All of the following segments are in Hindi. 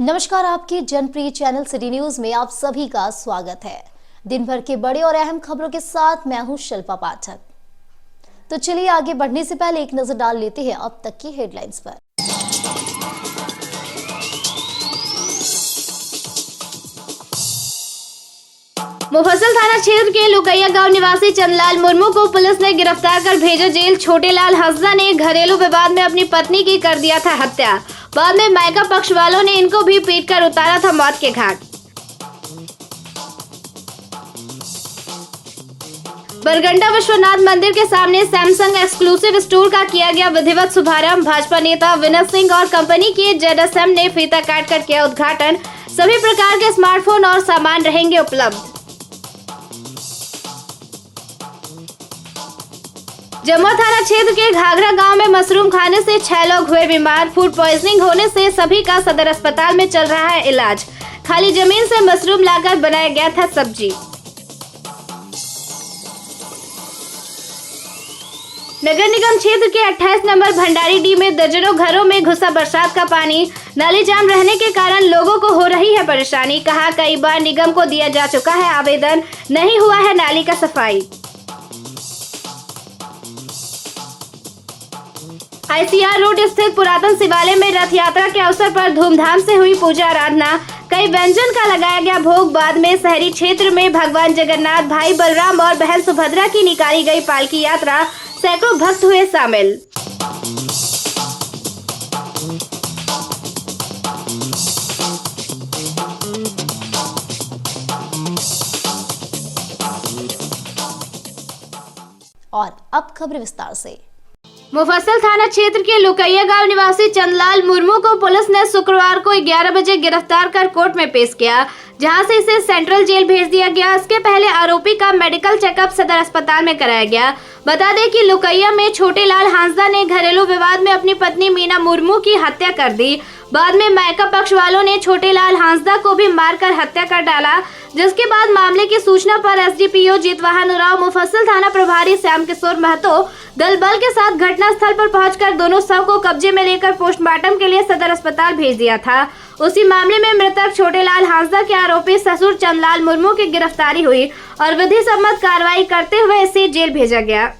नमस्कार, आपके जनप्रिय चैनल सिटी न्यूज में आप सभी का स्वागत है। दिन भर के बड़े और अहम खबरों के साथ मैं हूं शिल्पा पाठक। तो चलिए आगे बढ़ने से पहले एक नजर डाल लेते हैं अब तक की हेडलाइंस पर। मुफस्सिल थाना क्षेत्र के लुकैया गांव निवासी चंदलाल मुर्मू को पुलिस ने गिरफ्तार कर भेजा जेल। छोटेलाल हंसदा ने घरेलू विवाद में अपनी पत्नी की कर दिया था हत्या। बाद में मायका पक्ष वालों ने इनको भी पीटकर उतारा था मौत के घाट। बरगंडा विश्वनाथ मंदिर के सामने सैमसंग एक्सक्लूसिव स्टोर का किया गया विधिवत शुभारंभ। भाजपा नेता विनय सिंह और कंपनी के ZSM ने फीता काटकर किया उद्घाटन। सभी प्रकार के स्मार्टफोन और सामान रहेंगे उपलब्ध। जमुआ थाना क्षेत्र के घाघरा गांव में मशरूम खाने से 6 लोग हुए बीमार। फूड पॉइजनिंग होने से सभी का सदर अस्पताल में चल रहा है इलाज। खाली जमीन से मशरूम लाकर बनाया गया था सब्जी। नगर निगम क्षेत्र के 28 नंबर भंडारी डी में दर्जनों घरों में घुसा बरसात का पानी। नाली जाम रहने के कारण लोगों को हो रही है परेशानी। कहा कई बार निगम को दिया जा चुका है आवेदन, नहीं हुआ है नाली का सफाई। ICR रोड स्थित पुरातन शिवालय में रथ यात्रा के अवसर पर धूमधाम से हुई पूजा आराधना। कई व्यंजन का लगाया गया भोग। बाद में शहरी क्षेत्र में भगवान जगन्नाथ, भाई बलराम और बहन सुभद्रा की निकाली गई पालकी यात्रा। सैकड़ों भक्त हुए शामिल। और अब खबर विस्तार से। मुफस्सिल थाना क्षेत्र के लुकैया गांव निवासी चंदलाल मुर्मू को पुलिस ने शुक्रवार को 11 बजे गिरफ्तार कर कोर्ट में पेश किया, जहां से इसे सेंट्रल जेल भेज दिया गया। इसके पहले आरोपी का मेडिकल चेकअप सदर अस्पताल में कराया गया। बता दें कि लुकैया में छोटेलाल हंसदा ने घरेलू विवाद में अपनी पत्नी मीना मुर्मू की हत्या कर दी। बाद में मायका पक्ष वालों ने छोटेलाल हंसदा को भी मारकर हत्या कर डाला, जिसके बाद मामले की सूचना पर SDPO जीतवाहन उरांव, मुफस्सिल थाना प्रभारी श्याम किशोर महतो दल बल के साथ घटनास्थल पर पहुंचकर दोनों शव को कब्जे में लेकर पोस्टमार्टम के लिए सदर अस्पताल भेज दिया था। उसी मामले में मृतक छोटेलाल हंसदा के आरोपी ससुर चंदलाल मुर्मू की गिरफ्तारी हुई और विधि सम्मत कार्रवाई करते हुए इसे जेल भेजा गया।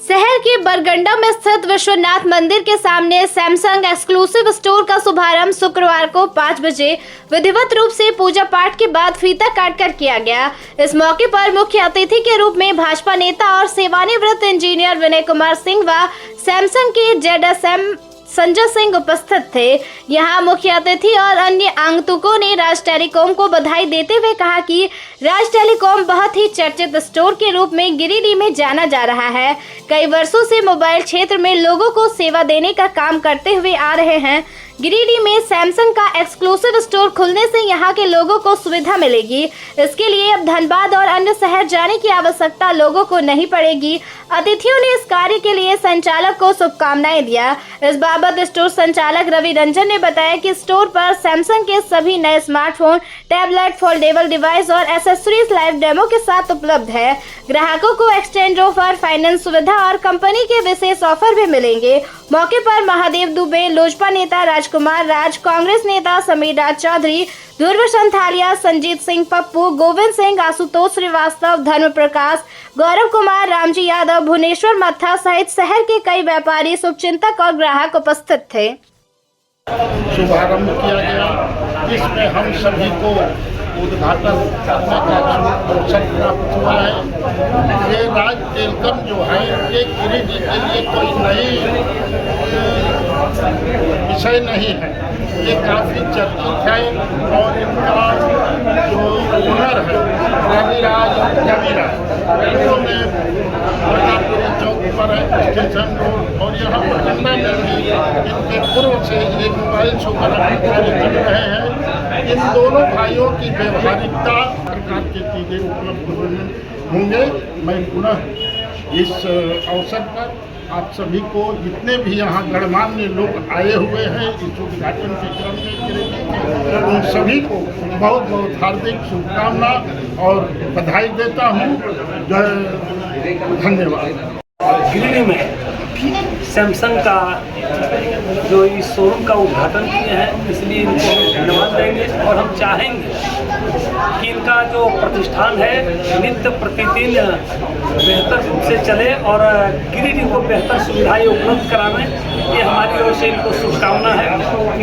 शहर के बरगंडा में स्थित विश्वनाथ मंदिर के सामने सैमसंग एक्सक्लूसिव स्टोर का शुभारंभ शुक्रवार को 5 बजे विधिवत रूप से पूजा पाठ के बाद फीता काटकर किया गया। इस मौके पर मुख्य अतिथि के रूप में भाजपा नेता और सेवानिवृत्त इंजीनियर विनय कुमार सिंह व सैमसंग के ZSM संजय सिंह उपस्थित थे। यहाँ मुख्य अतिथि और अन्य आगंतुकों ने राज टेलीकॉम को बधाई देते हुए कहा कि राज टेलीकॉम बहुत ही चर्चित स्टोर के रूप में गिरिडीह में जाना जा रहा है। कई वर्षों से मोबाइल क्षेत्र में लोगों को सेवा देने का काम करते हुए आ रहे हैं। गिरिडीह में सैमसंग का एक्सक्लूसिव स्टोर खुलने से यहाँ के लोगों को सुविधा मिलेगी। इसके लिए अब धनबाद और अन्य शहर जाने की आवश्यकता लोगों को नहीं पड़ेगी। अतिथियों ने इस कार्य के लिए संचालक को शुभकामनाएं दिया। इस बाबत स्टोर संचालक रवि रंजन ने बताया कि स्टोर पर सैमसंग के सभी नए स्मार्टफोन, टैबलेट, फोल्डेबल डिवाइस और एसेसरीज लाइव डेमो के साथ उपलब्ध है। ग्राहकों को एक्सचेंज ऑफर, फाइनेंस सुविधा और कंपनी के विशेष ऑफर भी मिलेंगे। मौके पर महादेव दुबे, लोजपा नेता राजकुमार राज, कांग्रेस नेता समीर राज चौधरी, ध्रुव संथालिया, संजीत सिंह पप्पू, गोविंद सिंह, आशुतोष श्रीवास्तव, धर्म प्रकाश, गौरव कुमार, रामजी यादव, भुवनेश्वर मत्था सहित शहर के कई व्यापारी, शुभचिंतक और ग्राहक उपस्थित थे। शुभारंभ किया गया, जिसमें हम सभी को उद्घाटन करने का अवसर प्राप्त हुआ है। ये राज टेलीकॉम जो है ये गिरिडीह के लिए कोई नई विषय नहीं है। ये काफ़ी चर्चित है और इनका जो ओनर है रविराज जमीरा, इन्होंने चौक पर स्टेशन रोड और यहाँ बरगंडा में भी इनके पूर्व से एक मोबाइल शुभारंभ कार्य चल रहे हैं। इन दोनों भाइयों की व्यवहारिकता प्रकार की चीज़ें उपलब्ध होंगे। मैं पुनः इस अवसर पर आप सभी को, जितने भी यहाँ गणमान्य लोग आए हुए हैं इस उद्घाटन के क्रम में, उन सभी को बहुत बहुत हार्दिक शुभकामना और बधाई देता हूँ। धन्यवाद। गिरिडीह में सैमसंग का जो इस शोरूम का उद्घाटन किए हैं, इसलिए इनको हम धन्यवाद देंगे और हम चाहेंगे कि इनका जो प्रतिष्ठान है नित्य प्रतिदिन बेहतर रूप से चले और गिरिडीह को बेहतर सुविधाएं उपलब्ध कराने, ये हमारी ओर से इनको शुभकामना है।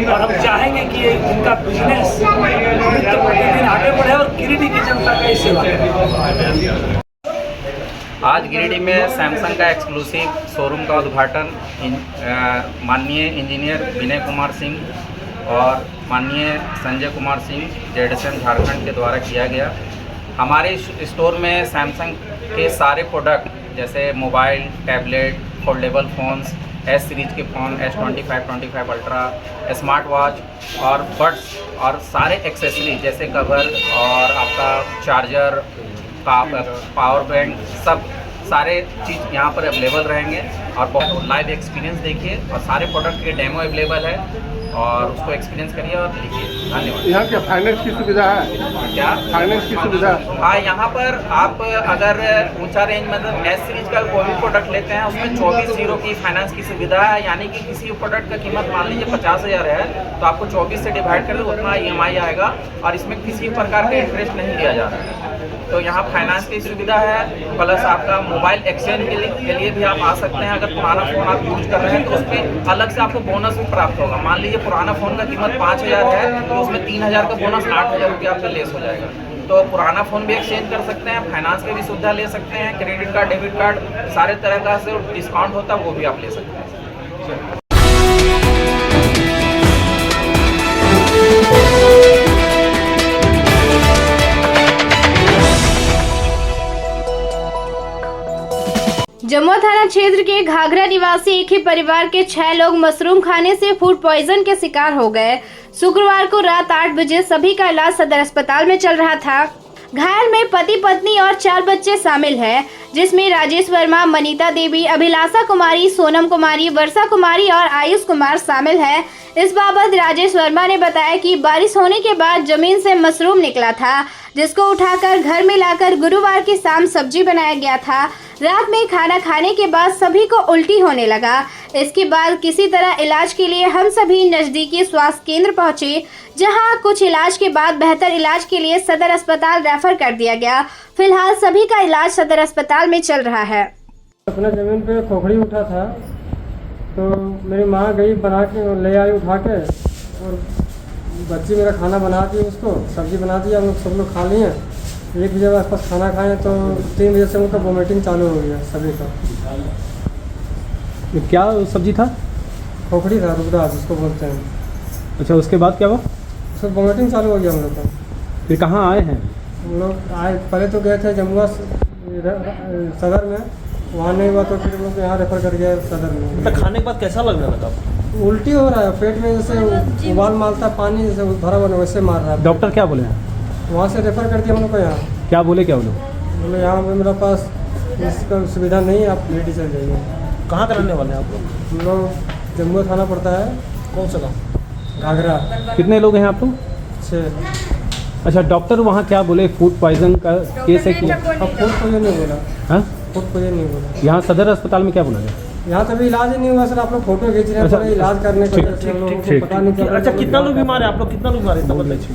और हम चाहेंगे कि इनका बिजनेस नित्य प्रतिदिन आगे बढ़े और गिरिडीह की जनता की सेवा करे। आज गिरिडीह में सैमसंग का एक्सक्लूसिव शोरूम का उद्घाटन माननीय इंजीनियर विनय कुमार सिंह और माननीय संजय कुमार सिंह जेडएसएम झारखंड के द्वारा किया गया। हमारे स्टोर में सैमसंग के सारे प्रोडक्ट जैसे mobile, tablet, foldable phones, S series के phone, S25, 25 ultra, smart watch और बड्स और सारे एक्सेसरी जैसे कवर और आपका चार्जर, पावर बैंक, सब सारे चीज़ यहाँ पर अवेलेबल रहेंगे। और लाइव एक्सपीरियंस देखिए और सारे प्रोडक्ट के डेमो अवेलेबल है और उसको एक्सपीरियंस करिए और लिखिए। धन्यवाद। यहाँ क्या फाइनेंस की सुविधा है? क्या फाइनेंस की सुविधा? हाँ, यहाँ पर आप अगर ऊंचा रेंज मतलब एस सीरीज का कोई भी प्रोडक्ट लेते हैं उसमें 24 की फाइनेंस की सुविधा है। यानी कि किसी प्रोडक्ट का कीमत मान लीजिए 50,000 है तो आपको 24 से डिवाइड कर दो उतना EMI आएगा और इसमें किसी प्रकार का इंटरेस्ट नहीं दिया जा रहा है। तो यहाँ फाइनेंस की सुविधा है, प्लस आपका मोबाइल एक्सचेंज के लिए भी आप आ सकते हैं। अगर पुराना फ़ोन आप यूज कर रहे हैं तो उस पर अलग से आपको बोनस भी प्राप्त होगा। मान लीजिए पुराना फ़ोन का कीमत 5,000 है तो उसमें 3,000 का बोनस 8,000 रुपया आपका लेस हो जाएगा। तो पुराना फ़ोन भी एक्सचेंज कर सकते हैं, फाइनेंस की भी सुविधा ले सकते हैं, क्रेडिट कार्ड, डेबिट कार्ड, सारे तरह का जो डिस्काउंट होता है वो भी आप ले सकते हैं। जमुआ थाना क्षेत्र के घाघरा निवासी एक ही परिवार के 6 लोग मशरूम खाने से फूड पॉइजन के शिकार हो गए। शुक्रवार को रात 8 बजे सभी का इलाज सदर अस्पताल में चल रहा था। घायल में पति पत्नी और 4 बच्चे शामिल हैं, जिसमें राजेश वर्मा, मनीता देवी, अभिलाषा कुमारी, सोनम कुमारी, वर्षा कुमारी और आयुष कुमार शामिल हैं। इस बाबत राजेश वर्मा ने बताया कि बारिश होने के बाद जमीन से मशरूम निकला था, जिसको उठाकर घर में लाकर गुरुवार की शाम सब्जी बनाया गया था। रात में खाना खाने के बाद सभी को उल्टी होने लगा। इसके बाद किसी तरह इलाज के लिए हम सभी नजदीकी स्वास्थ्य केंद्र पहुंचे, जहां कुछ इलाज के बाद बेहतर इलाज के लिए सदर अस्पताल रेफर कर दिया गया। फिलहाल सभी का इलाज सदर अस्पताल में चल रहा है। अपने ज़मीन पे खोखड़ी उठा था तो मेरी माँ गई बना के ले आई उठा के, और बच्ची मेरा खाना बना दी, उसको सब्जी बना दी, हम सब लोग खा लिए। 1 बजे आसपास खाना खाएं तो 3 बजे से उनका वोमिटिंग चालू हो गया सभी का। क्या सब्जी था? खोखड़ी था, रुबड़ा जिसको बोलते हैं। अच्छा, उसके बाद क्या हुआ? उसको वोमिटिंग चालू हो गया हम लोग का। फिर कहाँ आए हैं? हम लोग आए, पहले तो गए थे जमुआ सदर में, वहाँ नहीं हुआ तो फिर हम लोग यहाँ रेफर कर गया सदर में। मतलब खाने के बाद कैसा लगने लगा? उल्टी हो रहा है, पेट में जैसे उबाल मारता पानी जैसे भरा बना वैसे मार रहा है। डॉक्टर क्या बोले? वहाँ से रेफर कर दिया हम लोग को यहाँ। क्या बोले? क्या बोले? बोले यहाँ पे मेरे पास इसका सुविधा नहीं है, आप लेडी चल जाइए। कहाँ का रहने वाले हैं आप लोग? हम लोग जम्मू थाना पड़ता है। कौन सा गाँव? घाघरा। कितने लोग हैं आप लोग? 6। अच्छा, डॉक्टर वहाँ क्या बोले? फूड पॉइजन का केस है कि? अब फूड पॉइजन नहीं बोला। हाँ, फूड पॉइजन नहीं बोला। यहाँ सदर अस्पताल में क्या बोला गया? यहाँ तो अभी इलाज ही नहीं हुआ सर, आप लोग फोटो खींच रहे हैं। अच्छा, पूरे इलाज करने को ठीक, हम लोगों ठीक, को पता नहीं चला। अच्छा, कितना लोग बीमार है आप लोग? कितना लोग बीमार है?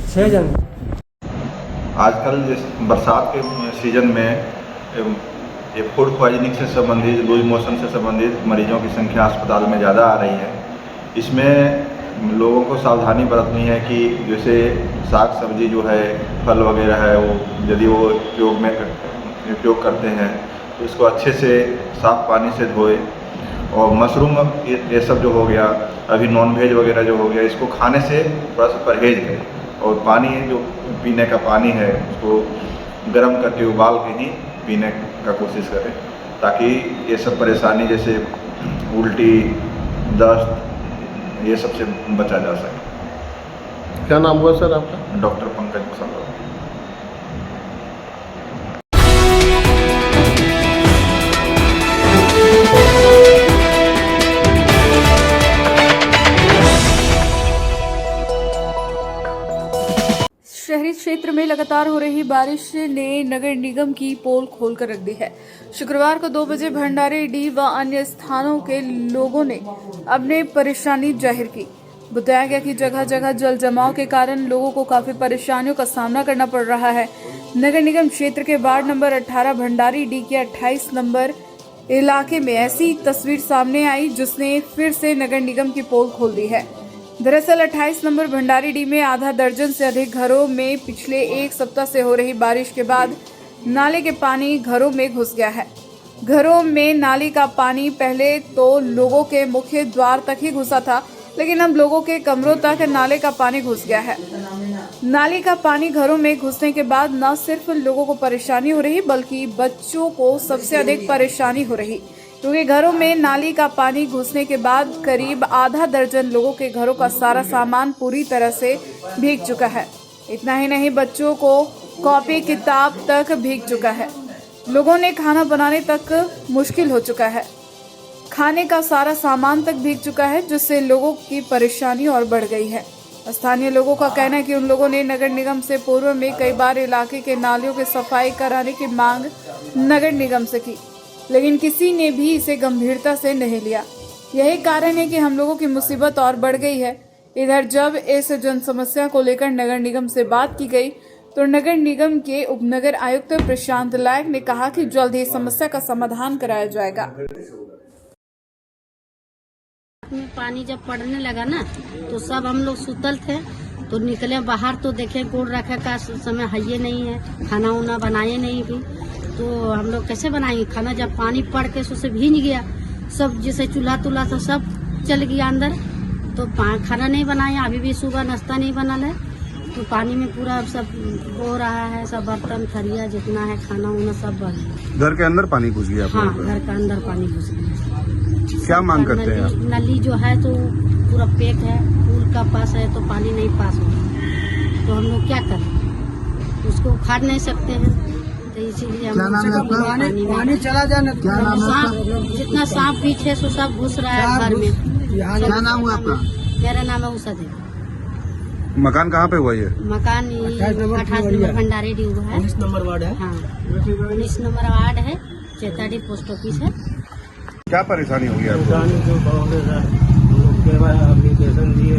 6 जन। आजकल बरसात के सीज़न में ये फूड पॉइजनिंग से संबंधित, लूज मोशन से संबंधित मरीजों की संख्या अस्पताल में ज़्यादा आ रही है। इसमें लोगों को सावधानी बरतनी है कि जैसे साग सब्जी जो है, फल वगैरह है, वो यदि वो उपयोग करते हैं तो इसको अच्छे से साफ़ पानी से धोए। और मशरूम ये सब जो हो गया, अभी नॉन-वेज वगैरह जो हो गया, इसको खाने से थोड़ा सा परहेज करें। और पानी जो पीने का पानी है उसको गर्म करके उबाल के ही पीने का कोशिश करें, ताकि ये सब परेशानी जैसे उल्टी, दस्त, ये सब से बचा जा सके। क्या नाम हुआ सर आपका? डॉक्टर पंकज मुसल्ला। क्षेत्र में लगातार हो रही बारिश ने नगर निगम की पोल खोलकर रख दी है। शुक्रवार को 2 बजे भंडारी डी व अन्य स्थानों के लोगों ने अपनी परेशानी जाहिर की। बताया गया कि जगह जगह जल जमाव के कारण लोगों को काफी परेशानियों का सामना करना पड़ रहा है। नगर निगम क्षेत्र के वार्ड नंबर 18 भंडारी डी के 28 नंबर इलाके में ऐसी तस्वीर सामने आई जिसने फिर से नगर निगम की पोल खोल दी है। दरअसल 28 नंबर भंडारी डी में आधा दर्जन से अधिक घरों में पिछले 1 सप्ताह से हो रही बारिश के बाद नाले के पानी घरों में घुस गया है। घरों में नाली का पानी पहले तो लोगों के मुख्य द्वार तक ही घुसा था, लेकिन अब लोगों के कमरों तक नाले का पानी घुस गया है। नाले का पानी घरों में घुसने के बाद न सिर्फ लोगों को परेशानी हो रही बल्कि बच्चों को सबसे अधिक परेशानी हो रही, क्योंकि घरों में नाली का पानी घुसने के बाद करीब आधा दर्जन लोगों के घरों का सारा सामान पूरी तरह से भीग चुका है। इतना ही नहीं, बच्चों को कॉपी किताब तक भीग चुका है। लोगों ने खाना बनाने तक मुश्किल हो चुका है। खाने का सारा सामान तक भीग चुका है, जिससे लोगों की परेशानी और बढ़ गई है। स्थानीय लोगों का कहना है कि उन लोगों ने नगर निगम से पूर्व में कई बार इलाके के नालियों की सफाई कराने की मांग नगर निगम से की, लेकिन किसी ने भी इसे गंभीरता से नहीं लिया। यही कारण है कि हम लोगों की मुसीबत और बढ़ गई है। इधर जब इस जन समस्या को लेकर नगर निगम से बात की गई तो नगर निगम के उपनगर आयुक्त प्रशांत लायक ने कहा कि जल्द ही समस्या का समाधान कराया जाएगा। में पानी जब पड़ने लगा ना तो सब हम लोग सुतल थे, तो निकले बाहर तो देखे कोड रखा का समय है ये नहीं है, खाना उना बनाए नहीं भी, तो हम लोग कैसे बनाएंगे खाना। जब पानी पड़ के उससे भीग गया सब, जैसे चूल्हा तुल्हा था सब चल गया अंदर, तो खाना नहीं बनाया। अभी भी सुबह नाश्ता नहीं बना है, तो पानी में पूरा सब हो रहा है, सब बर्तन थरिया जितना है खाना उना सब बह गया। घर के अंदर पानी घुस गया? हाँ, घर के अंदर पानी घुस गया। क्या मांग करते हैं आप? नली जो है तो पूरा पैक है, पुल का पास है तो पानी नहीं पास होता, तो हम लोग क्या करें, उसको उखाड़ नहीं सकते हैं, तो इसीलिए पानी चला जाना। क्या नाम है आपका? जितना सांप पीछे सो सब घुस रहा है घर में। क्या नाम हुआ आपका? मेरा नाम है उषा देवी। मकान कहाँ पे हुआ ये? मकान 28 नंबर भंडारी डी हुआ है। 19 नंबर वार्ड है। हाँ, 19 नंबर वार्ड है, चेताड़ी पोस्ट ऑफिस है। क्या परेशानी होगी आपको? परेशानी तो बहुत है सर, हम लोग के बाद एप्लीकेशन दिए,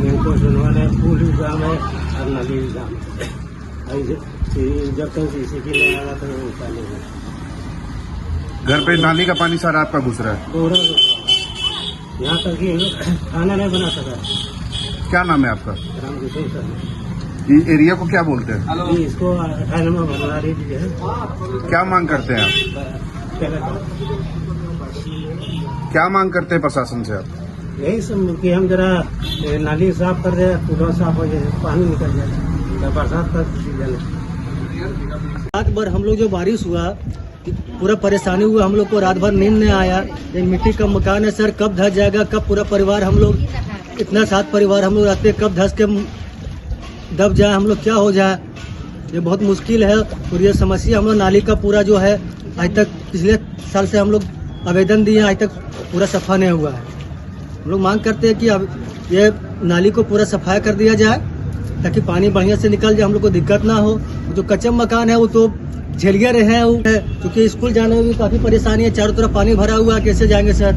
इनको सुनवाने पुल भी काम है और नली भी काम है। जब तक सीसी की नहीं आएगा तो उसका नहीं है। घर पे नाली का पानी सारा आपका घुस रहा है? पूरा यहाँ तक कि खाना नहीं बना सका। क्या नाम है आपका? रामकिशोर सर। ये एरिया को क्या बोलते हैं? इसको भंडारी डी है। क्या मांग करते हैं आप? क्या मांग करते हैं प्रशासन से आप? यही सब कि हम जरा नाली साफ कर दे, पूरा साफ हो जाए, पानी निकल जाए, बरसात का सीजन है। रात भर हम लोग जो बारिश हुआ पूरा परेशानी हुआ, हम लोग को रात भर नींद नहीं आया। ये मिट्टी का मकान है सर, कब धस जाएगा, कब पूरा परिवार हम लोग इतना 7 परिवार हम लोग रहते, कब धस के दब जाए, हम लोग क्या हो जाए, ये बहुत मुश्किल है। और ये समस्या हम लोग नाली का पूरा जो है आज तक पिछले साल से हम लोग आवेदन दिए, आज तक पूरा सफा नहीं हुआ है। हम लोग मांग करते हैं कि अब ये नाली को पूरा सफाई कर दिया जाए ताकि पानी बढ़िया से निकल जाए, हम लोग को दिक्कत ना हो। जो कच्चा मकान है वो तो झेलिया रहे हैं, क्योंकि स्कूल जाने में भी काफी परेशानी है, चारों तरफ पानी भरा हुआ है, कैसे जाएंगे सर।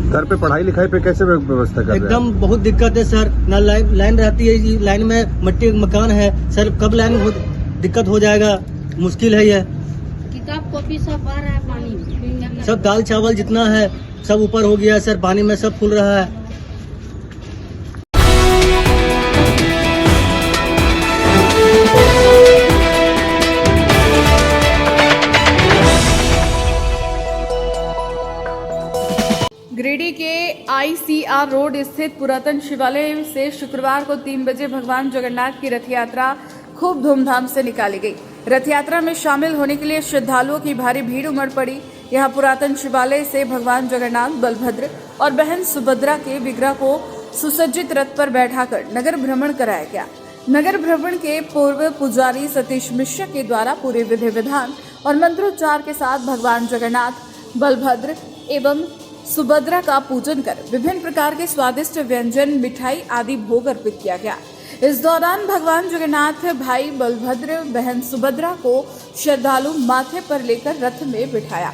घर पे पढ़ाई लिखाई पे कैसे व्यवस्था कर रहे हैं? एकदम बहुत दिक्कत है सर, ना लाइन रहती है, लाइन में मट्टी मकान है सर, कब लाइन दिक्कत हो जाएगा, मुश्किल है। ये किताब कॉपी सब आ रहा है पानी में, सब दाल चावल जितना है सब ऊपर हो गया है सर, पानी में सब फूल रहा है। गिरिडीह के ICR रोड स्थित पुरातन शिवालय से शुक्रवार को 3 बजे भगवान जगन्नाथ की रथ यात्रा खूब धूमधाम से निकाली गई। रथ यात्रा में शामिल होने के लिए श्रद्धालुओं की भारी भीड़ उमड़ पड़ी। यहां पुरातन शिवालय से भगवान जगन्नाथ, बलभद्र और बहन सुभद्रा के विग्रह को सुसज्जित रथ पर बैठाकर नगर भ्रमण कराया गया। नगर भ्रमण के पूर्व पुजारी सतीश मिश्रा के द्वारा पूरे विधि विधान और मंत्रोच्चार के साथ भगवान जगन्नाथ, बलभद्र एवं सुभद्रा का पूजन कर विभिन्न प्रकार के स्वादिष्ट व्यंजन, मिठाई आदि भोग अर्पित किया गया। इस दौरान भगवान जगन्नाथ भाई बलभद्र बहन सुभद्रा को श्रद्धालु माथे पर लेकर रथ में बिठाया।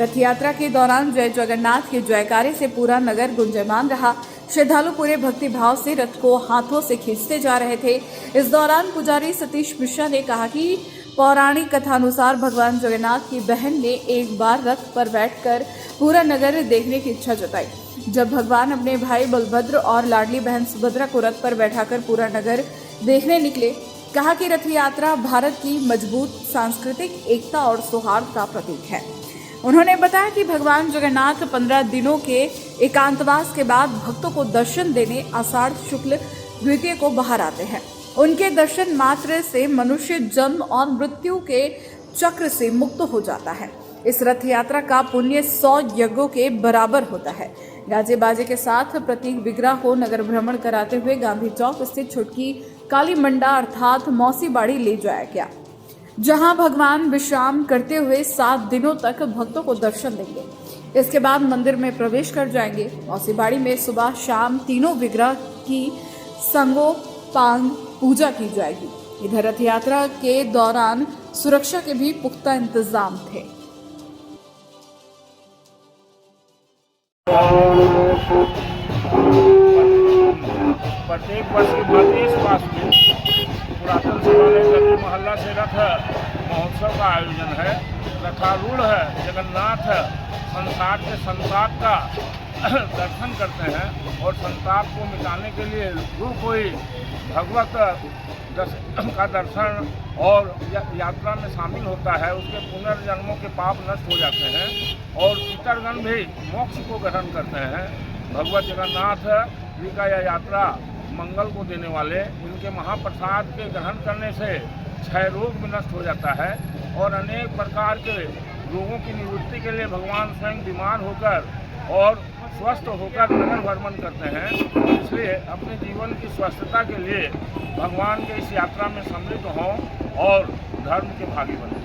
रथ यात्रा के दौरान जय जगन्नाथ के जयकारे से पूरा नगर गुंजयमान रहा। श्रद्धालु पूरे भक्ति भाव से रथ को हाथों से खींचते जा रहे थे। इस दौरान पुजारी सतीश मिश्रा ने कहा कि पौराणिक कथानुसार भगवान जगन्नाथ की बहन ने एक बार रथ पर बैठकर पूरा नगर देखने की इच्छा जताई। जब भगवान अपने भाई बलभद्र और लाडली बहन सुभद्रा को रथ पर बैठाकर पूरा नगर देखने निकले, कहा कि रथ यात्रा भारत की मजबूत सांस्कृतिक एकता और सौहार्द का प्रतीक है। उन्होंने बताया कि भगवान जगन्नाथ 15 दिनों के एकांतवास के बाद भक्तों को दर्शन देने आषाढ़ शुक्ल द्वितीय को बाहर आते हैं। उनके दर्शन मात्र से मनुष्य जन्म और मृत्यु के चक्र से मुक्त हो जाता है। इस रथ यात्रा का पुण्य 100 यज्ञों के बराबर होता है। गाजे बाजे के साथ प्रतीक विग्रह को नगर भ्रमण कराते हुए गांधी चौक स्थित छोटकी काली मंडा अर्थात मौसी बाड़ी ले जाया गया, जहां भगवान विश्राम करते हुए 7 दिनों तक भक्तों को दर्शन देंगे। इसके बाद मंदिर में प्रवेश कर जाएंगे। मौसी बाड़ी में सुबह शाम तीनों विग्रह की संगोपांग पूजा की जाएगी। इधर रथ यात्रा के दौरान सुरक्षा के भी पुख्ता इंतजाम थे। प्रत्येक वर्ष की भांति इस पास में पुरातन शिवालय गली मोहल्ला से रथ महोत्सव का आयोजन है। रथारूढ़ है जगन्नाथ संसार के संताप का दर्शन करते हैं और संताप को मिटाने के लिए जो कोई भगवत का दर्शन और यात्रा में शामिल होता है उसके पुनर्जन्मों के पाप नष्ट हो जाते हैं और पितरगण भी मोक्ष को ग्रहण करते हैं। भगवत जगन्नाथ जी का यह यात्रा मंगल को देने वाले, इनके महाप्रसाद के ग्रहण करने से क्षय रोग भी नष्ट हो जाता है और अनेक प्रकार के रोगों की निवृत्ति के लिए भगवान स्वयं बीमार होकर और स्वस्थ होकर नगर भ्रमण करते हैं। इसलिए अपने जीवन की स्वस्थता के लिए भगवान के इस यात्रा में सम्मिलित हों और धर्म के भागी बनें।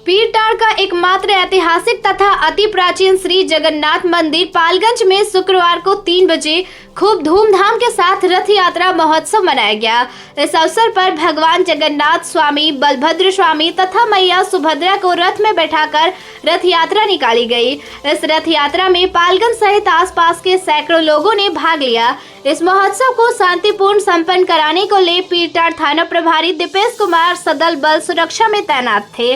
पीरटार का एकमात्र ऐतिहासिक तथा अति प्राचीन श्री जगन्नाथ मंदिर पालगंज में शुक्रवार को 3 बजे खूब धूमधाम के साथ रथ यात्रा महोत्सव मनाया गया। इस अवसर पर भगवान जगन्नाथ स्वामी, बलभद्र स्वामी तथा मैया सुभद्रा को रथ में बैठाकर रथ यात्रा निकाली गई। इस रथ यात्रा में पालगंज सहित आसपास के सैकड़ों लोगों ने भाग लिया। इस महोत्सव को शांतिपूर्ण संपन्न कराने को ले पीरटार थाना प्रभारी दीपेश कुमार सदल बल सुरक्षा में तैनात थे।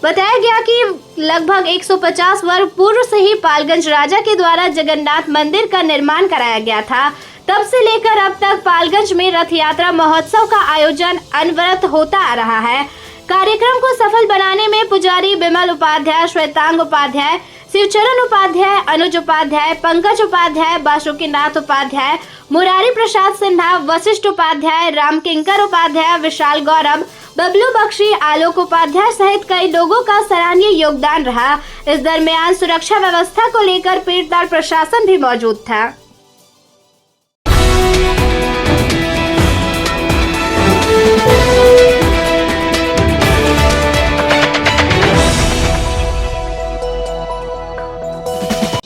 बताया गया कि लगभग 150 वर्ष पूर्व से ही पालगंज राजा के द्वारा जगन्नाथ मंदिर का निर्माण कराया गया था। तब से लेकर अब तक पालगंज में रथ यात्रा महोत्सव का आयोजन अनवरत होता आ रहा है। कार्यक्रम को सफल बनाने में पुजारी विमल उपाध्याय, श्वेतांग उपाध्याय, शिवचरण उपाध्याय, अनुज उपाध्याय, पंकज उपाध्याय, बासुकीनाथ उपाध्याय, मुरारी प्रसाद सिन्हा, वशिष्ठ उपाध्याय, रामकिंकर उपाध्याय, विशाल गौरव, बबलू बख्शी, आलोक उपाध्याय सहित कई लोगों का सराहनीय योगदान रहा। इस दरमियान सुरक्षा व्यवस्था को लेकर पीरटार प्रशासन भी मौजूद था।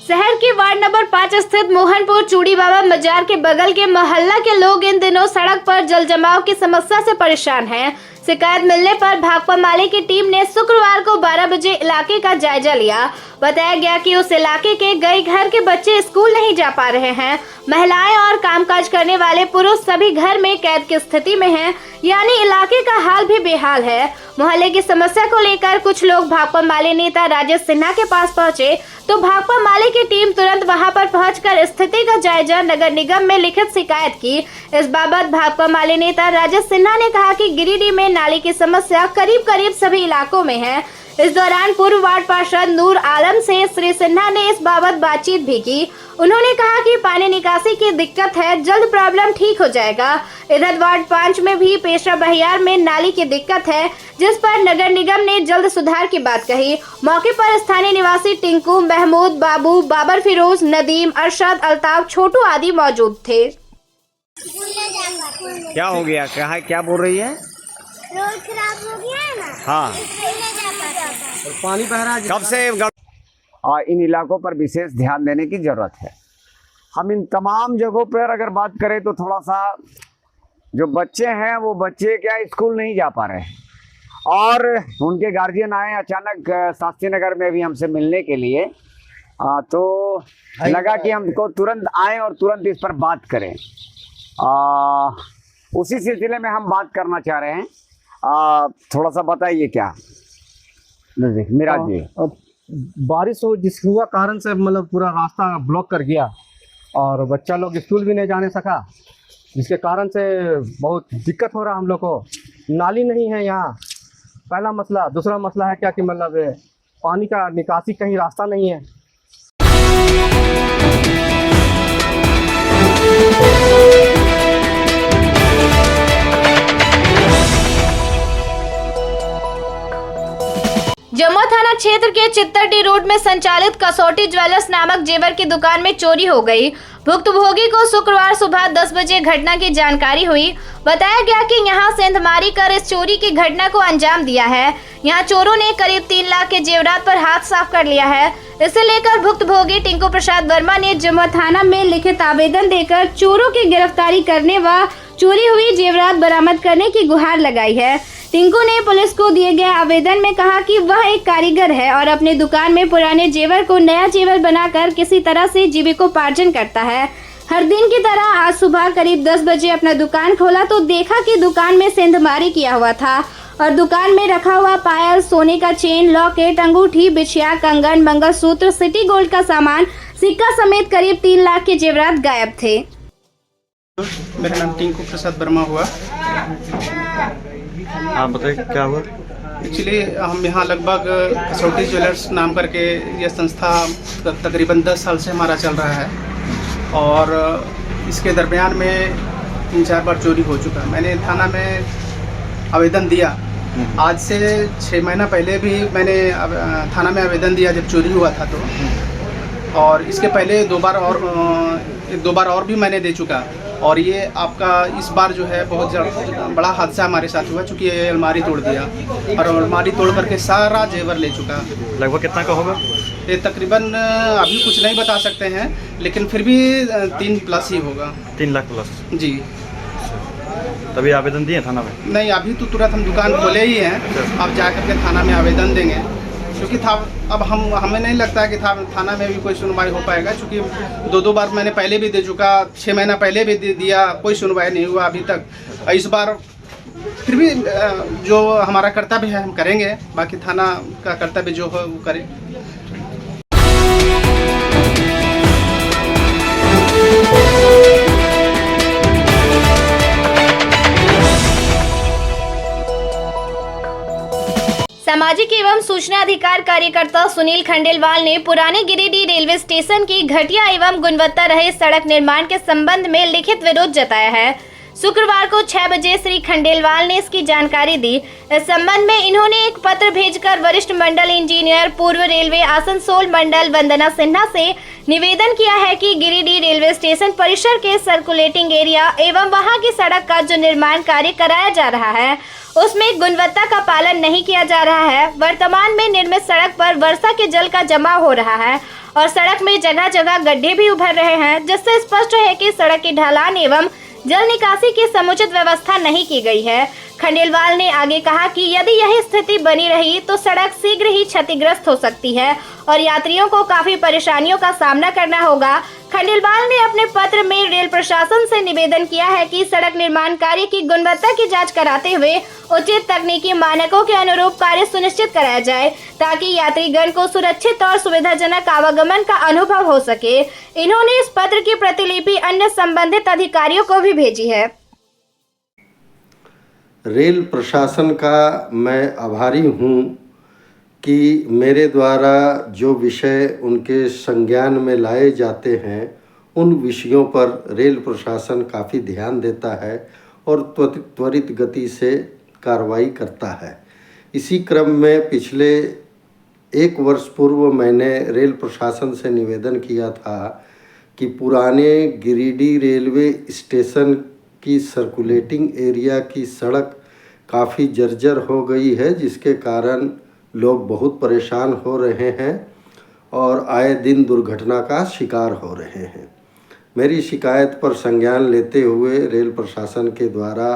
शहर के वार्ड नंबर 5 स्थित मोहनपुर चूड़ी बाबा मजार के बगल के मोहल्ला के लोग इन दिनों सड़क पर जल जमाव की समस्या से परेशान हैं। शिकायत मिलने पर भाकपा माले की टीम ने शुक्रवार को 12 बजे इलाके का जायजा लिया। बताया गया कि उस इलाके के कई घर के बच्चे स्कूल नहीं जा पा रहे हैं। महिलाएं और कामकाज करने वाले पुरुष सभी घर में कैद की स्थिति में हैं, यानी इलाके का हाल भी बेहाल है। मोहल्ले की समस्या को लेकर कुछ लोग भाकपा माले नेता राजेश सिन्हा के पास पहुंचे तो भाकपा माले की टीम तुरंत वहां पर पहुंचकर स्थिति का जायजा नगर निगम में लिखित शिकायत की। इस बाबत भाकपा माले नेता राजेश सिन्हा ने कहा कि गिरिडीह में नाली की समस्या करीब सभी इलाकों में है। इस दौरान पूर्व वार्ड पार्षद नूर आलम से श्री सिन्हा ने इस बाबत बातचीत भी की। उन्होंने कहा कि पानी निकासी की दिक्कत है, जल्द प्रॉब्लम ठीक हो जाएगा। इधर वार्ड 5 में भी पेशरा बहियार में नाली की दिक्कत है, जिस पर नगर निगम ने जल्द सुधार की बात कही। मौके पर स्थानीय निवासी टिंकू, महमूद, बाबू, बाबर फिरोज, नदीम, अरशद, अल्ताफ, छोटू आदि मौजूद थे। क्या हो गया, क्या बोल रही है? रोड खराब हो गया है ना, हाँ, इसलिए नहीं जा पाता। और पानी बह रहा है कब से और इन इलाकों पर विशेष ध्यान देने की जरूरत है। हम इन तमाम जगहों पर अगर बात करें तो थोड़ा सा जो बच्चे हैं वो बच्चे क्या स्कूल नहीं जा पा रहे हैं और उनके गार्जियन आए अचानक शास्त्री नगर में भी हमसे मिलने के लिए। तो लगा कि हमको तुरंत आए और तुरंत इस पर बात करें। उसी सिलसिले में हम बात करना चाह रहे हैं। थोड़ा सा बताइए क्या मिराज जी। बारिश हो जिस हुआ कारण से मतलब पूरा रास्ता ब्लॉक कर गया और बच्चा लोग स्कूल भी नहीं जाने सका, जिसके कारण से बहुत दिक्कत हो रहा हम लोग को। नाली नहीं है यहाँ, पहला मसला। दूसरा मसला है क्या कि मतलब पानी का निकासी कहीं रास्ता नहीं है। जमुआ थाना क्षेत्र के चित्तरडी रोड में संचालित कसौटी ज्वेलर्स नामक जेवर की दुकान में चोरी हो गई। भुक्तभोगी को शुक्रवार सुबह 10 बजे घटना की जानकारी हुई। बताया गया कि यहां सेंधमारी कर इस चोरी की घटना को अंजाम दिया है। यहां चोरों ने करीब 3 लाख के जेवरात पर हाथ साफ कर लिया है। इसे लेकर भुक्तभोगी टिंकू प्रसाद वर्मा ने जमुआ थाना में लिखित आवेदन देकर चोरों की गिरफ्तारी करने व चोरी हुई जेवरात बरामद करने की गुहार लगाई है। टिंकू ने पुलिस को दिए गए आवेदन में कहा कि वह एक कारीगर है और अपने दुकान में पुराने जेवर को नया जेवर बनाकर किसी तरह से जीविकोपार्जन करता है। हर दिन की तरह आज सुबह करीब 10 बजे अपना दुकान खोला तो देखा कि दुकान में सेंधमारी किया हुआ था और दुकान में रखा हुआ पायल, सोने का चेन, लॉकेट, अंगूठी, बिछिया, कंगन, मंगलसूत्र, सिटी गोल्ड का सामान, सिक्का समेत करीब 3 लाख के जेवरात गायब थे। मेरा नाम टिंकू प्रसाद वर्मा हुआ। आप बताइए क्या हुआ? एक्चुअली हम यहाँ लगभग कसौटी ज्वेलर्स नाम करके यह संस्था तकरीबन 10 साल से हमारा चल रहा है और इसके दरमियान में 3-4 बार चोरी हो चुका। मैंने थाना में आवेदन दिया। आज से 6 महीना पहले भी मैंने थाना में आवेदन दिया जब चोरी हुआ था तो, और इसके पहले 2 बार और भी मैंने दे चुका। और ये आपका इस बार जो है बहुत बड़ा हादसा हमारे साथ हुआ, चूँकि ये अलमारी तोड़ दिया और अलमारी तोड़ करके सारा जेवर ले चुका। लगभग कितना का होगा? ये तकरीबन अभी कुछ नहीं बता सकते हैं, लेकिन फिर भी 3 प्लस ही होगा। 3 लाख प्लस जी। तभी आवेदन दिए थाना में? नहीं, अभी तो तुरंत हम दुकान खोले ही हैं। अब जा करके थाना में आवेदन देंगे, क्योंकि अब हमें नहीं लगता है कि थाना में भी कोई सुनवाई हो पाएगा, क्योंकि 2 बार मैंने पहले भी दे चुका। 6 महीना पहले भी दिया, कोई सुनवाई नहीं हुआ अभी तक। इस बार फिर भी जो हमारा कर्तव्य है हम करेंगे, बाकी थाना का कर्तव्य जो है वो करें। सामाजिक एवं सूचना अधिकार कार्यकर्ता सुनील खंडेलवाल ने पुराने गिरिडीह रेलवे स्टेशन की घटिया एवं गुणवत्ता रहित सड़क निर्माण के संबंध में लिखित विरोध जताया है। शुक्रवार को 6 बजे श्री खंडेलवाल ने इसकी जानकारी दी। इस संबंध में इन्होंने एक पत्र भेजकर वरिष्ठ मंडल इंजीनियर पूर्व रेलवे आसनसोल मंडल वंदना सिन्हा से निवेदन किया है कि गिरिडीह रेलवे स्टेशन परिसर के सर्कुलेटिंग एरिया एवं वहां की सड़क का जो निर्माण कार्य कराया जा रहा है उसमें गुणवत्ता का पालन नहीं किया जा रहा है। वर्तमान में निर्मित सड़क पर वर्षा के जल का जमाव हो रहा है और सड़क में जगह जगह गड्ढे भी उभर रहे हैं, जिससे स्पष्ट है कि सड़क की ढलान एवं जल निकासी की समुचित व्यवस्था नहीं की गई है। खंडेलवाल ने आगे कहा कि यदि यही स्थिति बनी रही तो सड़क शीघ्र ही क्षतिग्रस्त हो सकती है और यात्रियों को काफी परेशानियों का सामना करना होगा। खंडेलवाल ने अपने पत्र में रेल प्रशासन से निवेदन किया है कि सड़क निर्माण कार्य की गुणवत्ता की जांच कराते हुए उचित तकनीकी मानकों के अनुरूप कार्य सुनिश्चित कराया जाए, ताकि यात्रीगण को सुरक्षित और सुविधाजनक आवागमन का अनुभव हो सके। इन्होंने इस पत्र की प्रतिलिपि अन्य संबंधित अधिकारियों को भी भेजी है। रेल प्रशासन का मैं आभारी हूँ कि मेरे द्वारा जो विषय उनके संज्ञान में लाए जाते हैं उन विषयों पर रेल प्रशासन काफ़ी ध्यान देता है और त्वरित गति से कार्रवाई करता है। इसी क्रम में पिछले 1 वर्ष पूर्व मैंने रेल प्रशासन से निवेदन किया था कि पुराने गिरिडीह रेलवे स्टेशन की सर्कुलेटिंग एरिया की सड़क काफ़ी जर्जर हो गई है, जिसके कारण लोग बहुत परेशान हो रहे हैं और आए दिन दुर्घटना का शिकार हो रहे हैं। मेरी शिकायत पर संज्ञान लेते हुए रेल प्रशासन के द्वारा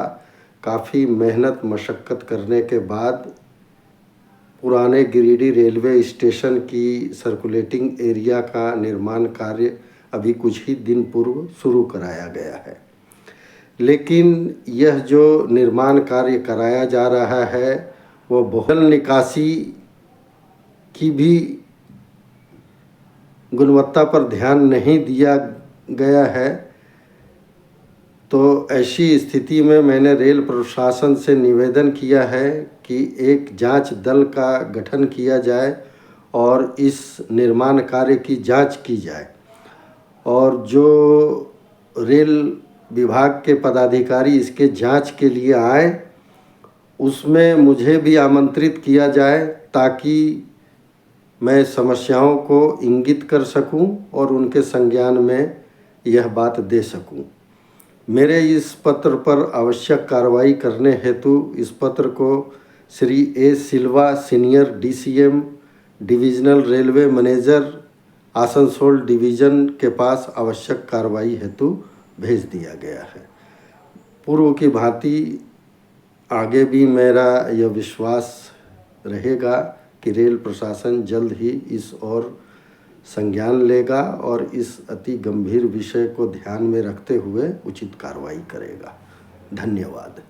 काफ़ी मेहनत मशक्क़त करने के बाद पुराने गिरिडीह रेलवे स्टेशन की सर्कुलेटिंग एरिया का निर्माण कार्य अभी कुछ ही दिन पूर्व शुरू कराया गया है। लेकिन यह जो निर्माण कार्य कराया जा रहा है वो बहुल निकासी की भी गुणवत्ता पर ध्यान नहीं दिया गया है। तो ऐसी स्थिति में मैंने रेल प्रशासन से निवेदन किया है कि एक जांच दल का गठन किया जाए और इस निर्माण कार्य की जांच की जाए और जो रेल विभाग के पदाधिकारी इसके जांच के लिए आए उसमें मुझे भी आमंत्रित किया जाए ताकि मैं समस्याओं को इंगित कर सकूं और उनके संज्ञान में यह बात दे सकूं। मेरे इस पत्र पर आवश्यक कार्रवाई करने हेतु इस पत्र को Shri A Silva senior DCM divisional railway manager Asansol division के पास आवश्यक कार्रवाई हेतु भेज दिया गया है। पूर्व की भांति आगे भी मेरा यह विश्वास रहेगा कि रेल प्रशासन जल्द ही इस ओर संज्ञान लेगा और इस अति गंभीर विषय को ध्यान में रखते हुए उचित कार्रवाई करेगा। धन्यवाद।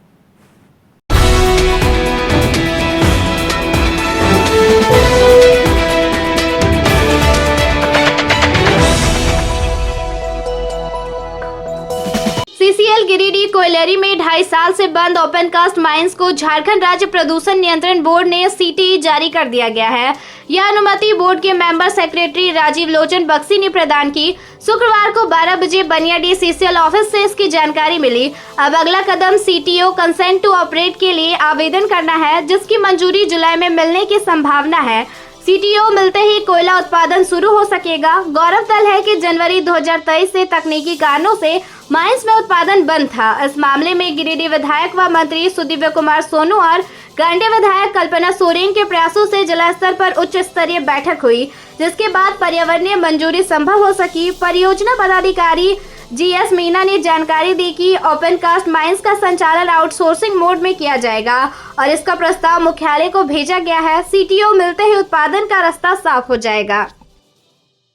CCL गिरिडीह कोयलरी में 2.5 साल से बंद ओपन कास्ट माइंस को झारखंड राज्य प्रदूषण नियंत्रण बोर्ड ने CTE जारी कर दिया गया है। यह अनुमति बोर्ड के मेंबर सेक्रेटरी राजीव लोचन बक्सी ने प्रदान की। शुक्रवार को 12 बजे बनियाडीह CCL ऑफिस से इसकी जानकारी मिली। अब अगला कदम CTO कंसेंट टू ऑपरेट के लिए आवेदन करना है, जिसकी मंजूरी जुलाई में मिलने की संभावना है। CTO मिलते ही कोयला उत्पादन शुरू हो सकेगा। गौरतलब है कि जनवरी 2023 से तकनीकी कारणों से माइंस में उत्पादन बंद था। इस मामले में गिरिडीह विधायक व मंत्री सुदिव्य कुमार सोनू और गांडेय विधायक कल्पना सोरेन के प्रयासों से जिला स्तर पर उच्च स्तरीय बैठक हुई, जिसके बाद पर्यावरणीय मंजूरी संभव हो सकी। परियोजना पदाधिकारी GS मीना ने जानकारी दी कि ओपन कास्ट माइंस का संचालन आउटसोर्सिंग मोड में किया जाएगा और इसका प्रस्ताव मुख्यालय को भेजा गया है। CTO मिलते ही उत्पादन का रास्ता साफ हो जाएगा।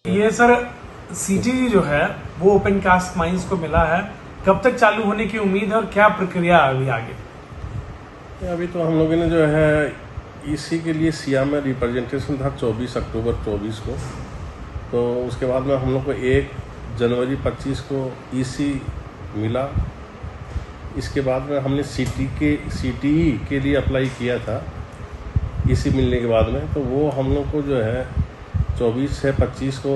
ये सर CTE जो है वो ओपन कास्ट माइंस को मिला है, कब तक चालू होने की उम्मीद है और क्या प्रक्रिया अभी आगे? अभी तो हम लोगों ने जो है इसी के लिए सिया में रिप्रेजेंटेशन था 24 अक्टूबर 24 को, तो उसके बाद में हम लोग को 1 जनवरी 25 को EC मिला। इसके बाद में हमने CTE के लिए अप्लाई किया था EC मिलने के बाद में, तो वो हम लोग को जो है 24 से 25 को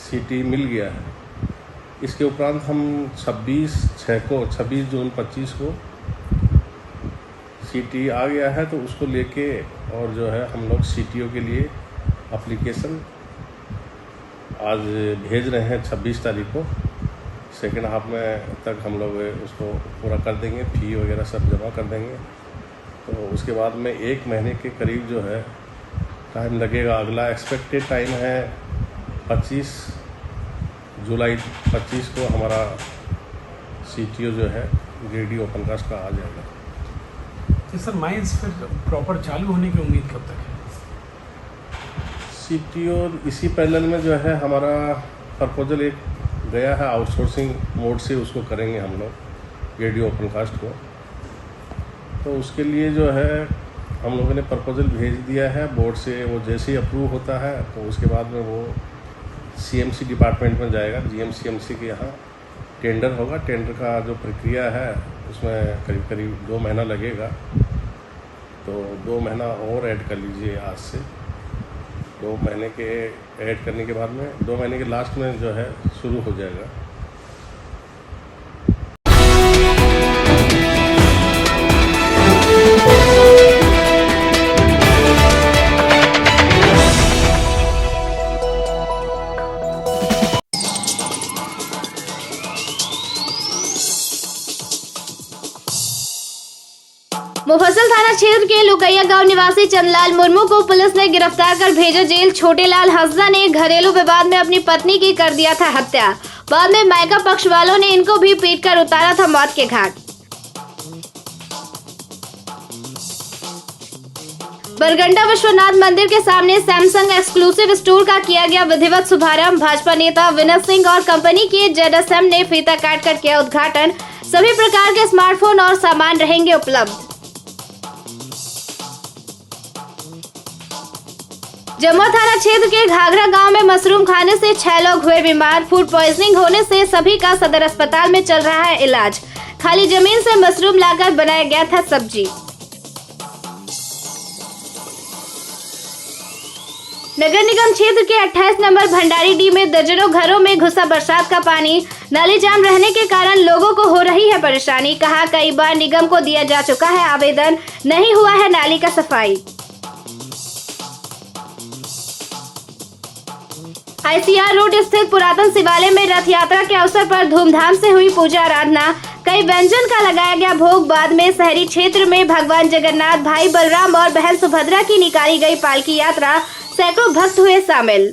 CTE मिल गया है। इसके उपरांत हम 26 जून 25 को CTE आ गया है, तो उसको लेके और जो है हम लोग CTO के लिए एप्लीकेशन आज भेज रहे हैं 26 तारीख को। सेकेंड हाफ में तक हम लोग उसको पूरा कर देंगे, फ़ी वगैरह सब जमा कर देंगे। तो उसके बाद में 1 महीने के करीब जो है टाइम लगेगा। अगला एक्सपेक्टेड टाइम है 25 जुलाई 25 को हमारा CTO जो है गिरिडीह ओपन कास्ट का आ जाएगा। तो सर माइंस फिर प्रॉपर चालू होने की उम्मीद कब तक है? CTO इसी पैरेलल में जो है हमारा प्रपोजल एक गया है, आउटसोर्सिंग मोड से उसको करेंगे हम लोग गिरिडीह ओपन कास्ट को। तो उसके लिए जो है हम लोगों ने प्रपोजल भेज दिया है बोर्ड से। वो जैसे ही अप्रूव होता है तो उसके बाद में वो CMC डिपार्टमेंट में जाएगा। GM-CMC के यहाँ टेंडर होगा। टेंडर का जो प्रक्रिया है उसमें करीब करीब 2 महीना लगेगा। तो 2 महीना और ऐड कर लीजिए आज से। 2 महीने के ऐड करने के बाद में 2 महीने के लास्ट में जो है शुरू हो जाएगा। मुफस्सिल थाना क्षेत्र के लुकैया गांव निवासी चंदलाल मुर्मू को पुलिस ने गिरफ्तार कर भेजा जेल। छोटेलाल हंसदा ने घरेलू विवाद में अपनी पत्नी की कर दिया था हत्या। बाद में मायका पक्ष वालों ने इनको भी पीटकर उतारा था मौत के घाट। बरगंडा विश्वनाथ मंदिर के सामने सैमसंग एक्सक्लूसिव स्टोर का किया गया विधिवत शुभारंभ। भाजपा नेता विनय सिंह और कंपनी के ZSM ने फीता काटकर किया उद्घाटन। सभी प्रकार के स्मार्टफोन और सामान रहेंगे उपलब्ध। जमुआ थाना क्षेत्र के घाघरा गांव में मशरूम खाने से 6 लोग हुए बीमार। फूड पॉइजनिंग होने से सभी का सदर अस्पताल में चल रहा है इलाज। खाली जमीन से मशरूम लाकर बनाया गया था सब्जी। नगर निगम क्षेत्र के 28 नंबर भंडारी डी में दर्जनों घरों में घुसा बरसात का पानी। नाली जाम रहने के कारण लोगों को हो रही है परेशानी। कहा कई बार निगम को दिया जा चुका है आवेदन, नहीं हुआ है नाली का सफाई। ICR रोड स्थित पुरातन शिवालय में रथ यात्रा के अवसर पर धूमधाम से हुई पूजा आराधना। कई व्यंजन का लगाया गया भोग। बाद में शहरी क्षेत्र में भगवान जगन्नाथ, भाई बलराम और बहन सुभद्रा की निकाली गई पालकी यात्रा। सैकड़ों भक्त हुए शामिल।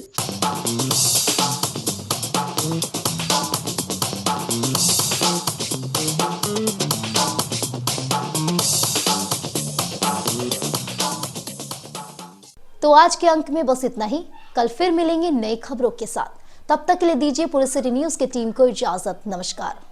तो आज के अंक में बस इतना ही। कल फिर मिलेंगे नई खबरों के साथ। तब तक के लिए दीजिए पूरे सिटी न्यूज की टीम को इजाजत। नमस्कार।